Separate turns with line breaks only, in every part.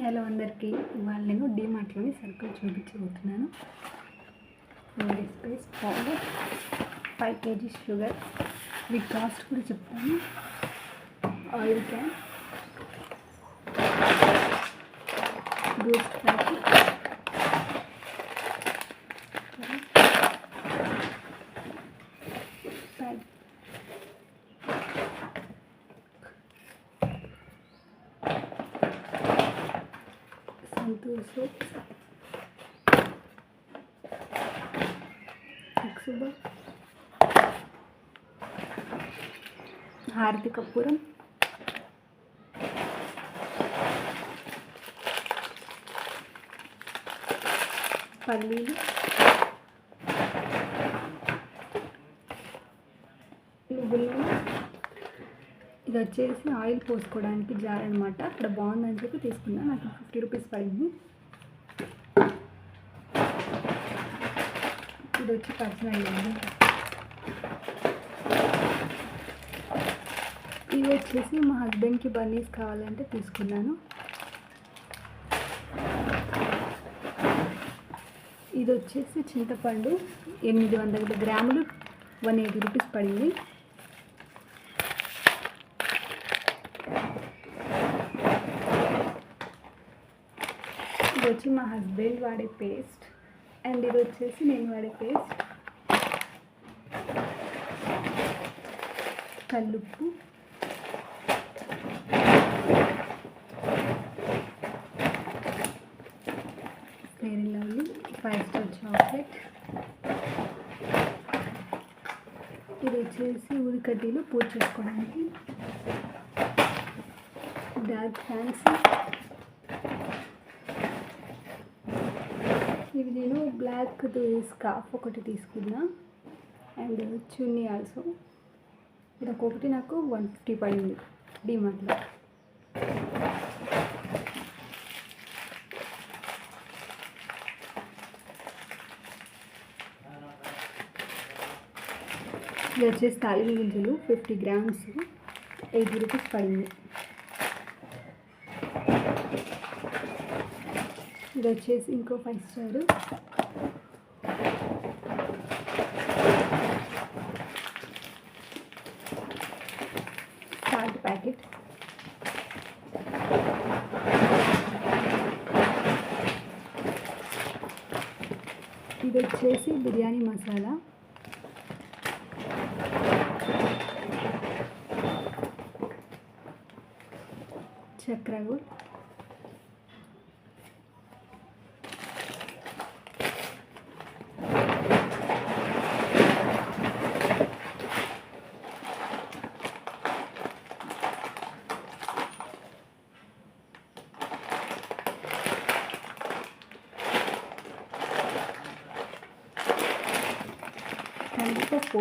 Hello అందరికీ. ఇవాళ నేను డీమార్ట్లోని సరుకులు చూపించబోతున్నాను. 4 స్పేస్ పౌడర్, 5 kg షుగర్, వీటి కాస్ట్ కూడా చెప్తాను. Oil can, Boost packet, Santoor soap, ఎక్సుబా, హారతి కర్పూరం, పల్లీలు, నువ్వులు. ఇది వచ్చేసి ఆయిల్ పోసుకోవడానికి జార్ అనమాట. అక్కడ బాగుందని చెప్పి తీసుకున్నా. నాకు 50 రూపీస్ పడింది. ఇది వచ్చి పర్సనల్ అండి. ఇవి వచ్చేసి మా హస్బెండ్కి బన్నీస్ కావాలంటే తీసుకున్నాను. ఇది వచ్చేసి చింతపండు 800 గ్రాములు, 180 రూపీస్ పడింది. ఇది వచ్చి మా హస్బెండ్ వాడే పేస్ట్, అండ్ ఇది వచ్చేసి నేను వాడే పేస్ట్. కల్లుప్పు, fair and lovely, 5 star chocolate. ఇది వచ్చేసి ఉదికడ్డీలు పూజ చేసుకోవడానికి. Dark fancy. ఇవి నేను బ్లాక్ స్కార్ఫ్ ఒకటి తీసుకున్నా, అండ్ చున్నీ ఆల్సో. ఇది ఒక్కొక్కటి నాకు 150 పడింది డీమార్ట్లో. ఇది వచ్చేసి తాలింపు గింజలు 50 గ్రామ్స్, 80 రూపీస్ పడింది. ఇది వచ్చేసి ఇంకో 5 స్టార్. సాల్ట్ ప్యాకెట్, ఇది వచ్చేసి బిర్యానీ మసాలా, చక్రగూడ్, కందిపప్పు.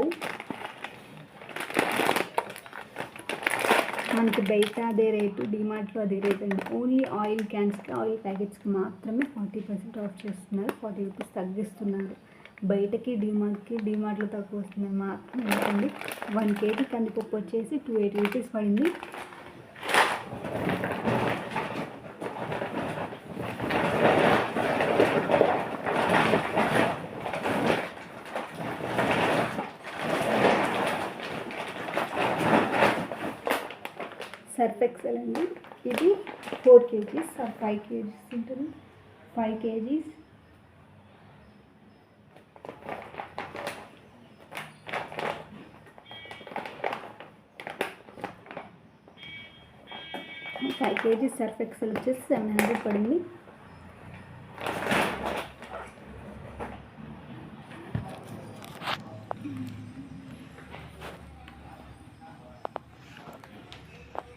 మనకి బయట అదే రేటు, డీమార్ట్లో అదే రేట్ అండి. ఓన్లీ ఆయిల్ క్యాన్స్కి, ఆయిల్ ప్యాకెట్స్కి మాత్రమే 40% ఆఫ్ చేస్తున్నారు, 40 రూపీస్ తగ్గిస్తున్నారు. బయటకి డీమార్ట్లో తక్కువ వస్తున్నారు మాత్రం ఎందుకండి. 1 kg కందిపప్పు వచ్చేసి 280 రూపీస్ పడింది. సర్ఫ్ ఎక్సెల్ అండి. ఇది 4 kgs ఆర్ 5 kgs ఉంటుంది. 5 kgs. సర్ఫ్ ఎక్సెల్ వచ్చేసి 700 పడింది.